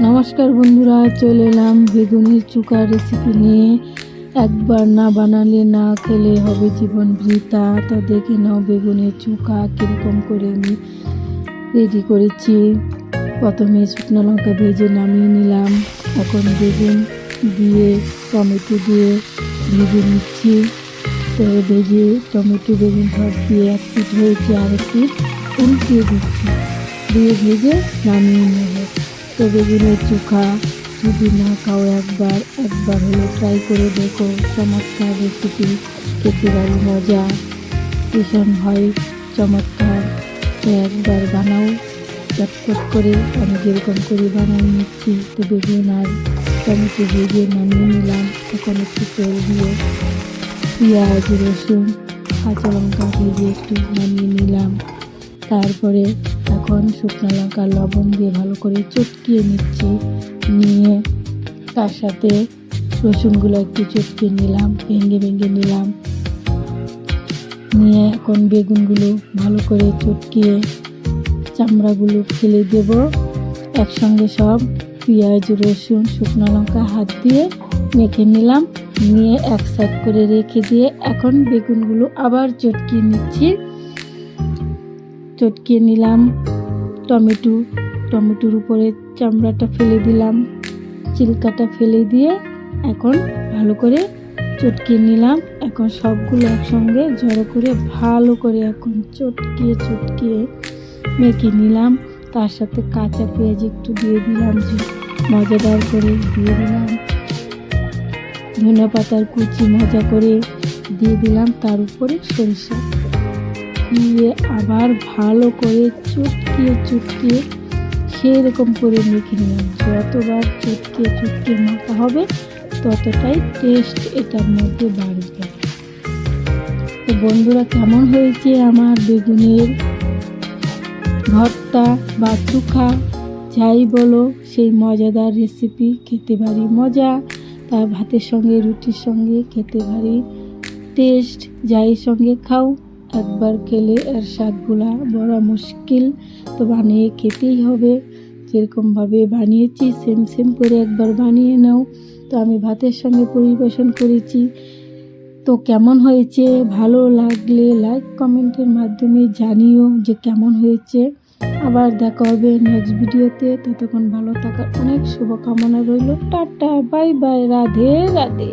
নমস্কার বন্ধুরা, চলে এলাম বেগুনের চুকা রেসিপি নিয়ে। একবার না বানালে না খেলে হবে জীবন বৃথা। তো দেখে নাও বেগুনের চুকা কীরকম করে আমি রেডি করেছি। প্রথমে শুকনো লঙ্কা ভেজে নামিয়ে নিলাম। এখন বেগুন দিয়ে টমেটো দিয়ে ভেজে নিচ্ছি। তো ভেজে টমেটো বেগুন সব দিয়ে এক পিঠ হয়েছে, আর এক পিঠ উল্টিয়ে দিচ্ছি, দিয়ে ভেজে নামিয়ে নেব। তো বেগুনের চোখা যদি না খাও একবার হলে ট্রাই করে দেখো। চমৎকার রেসিপি, খেতে পারি মজা, ভীষণ হয় চমৎকার। তো একবার বানাও চটপট করে। আমি যেরকম করে বানিয়ে নিচ্ছি। তো বেগুন আর টমেটো ভেজে নামিয়ে নিলাম। এখন একটু তেল দিয়ে পেঁয়াজ রসুন কাঁচা লঙ্কা ভেজে একটু নামিয়ে নিলাম। তারপরে এখন শুকনো লঙ্কা লবণ দিয়ে ভালো করে চটকিয়ে নিচ্ছি। নিয়ে তার সাথে রসুনগুলো একটু চটকিয়ে নিলাম, ভেঙে নিলাম। নিয়ে এখন বেগুনগুলো ভালো করে চটকিয়ে চামড়াগুলো ফেলে দেব। একসঙ্গে সব পেঁয়াজ রসুন শুকনো লঙ্কা হাত দিয়ে মেখে নিলাম। নিয়ে এক সাইড করে রেখে দিয়ে এখন বেগুনগুলো আবার চটকিয়ে নিচ্ছি। চটকিয়ে নিলাম। টমেটোর উপরে চামড়াটা ফেলে দিলাম, চিলকাটা ফেলে দিয়ে এখন ভালো করে চটকিয়ে নিলাম। এখন সবগুলো একসঙ্গে জড়ো করে ভালো করে এখন চটকিয়ে মেখে নিলাম। তার সাথে কাঁচা পেঁয়াজ একটু দিয়ে দিলাম, মজাদার করে দিয়ে দিলাম ধনে পাতার কুচি মজা করে দিয়ে দিলাম। তার উপরে সরিষা দিয়ে আবার ভালো করে চটকিয়ে সেরকম করে মেখে নিলাম। যতবার চটকিয়ে মাখা হবে ততটাই টেস্ট এটার মধ্যে বাড়বে। তো বন্ধুরা, কেমন হয়েছে আমার বেগুনের ভর্তা বা চোখা, যাই বলো, সেই মজাদার রেসিপি, খেতে ভারী মজা। তার ভাতের সঙ্গে রুটির সঙ্গে খেতে ভারী টেস্ট। যাই সঙ্গে খাও, একবার খেলে এর স্বাদ ভোলা বড় মুশকিল। তো বানিয়ে খেতেই হবে। যেরকমভাবে বানিয়েছি সেম করে একবার বানিয়ে নাও। তো আমি ভাতের সঙ্গে পরিবেশন করেছি। তো কেমন হয়েছে, ভালো লাগলে লাইক কমেন্টের মাধ্যমে জানিও যে কেমন হয়েছে। আবার দেখা হবে নেক্সট ভিডিওতে। ততক্ষণ ভালো থাকার অনেক শুভকামনা রইল। Tata, bye bye, Radhe Radhe.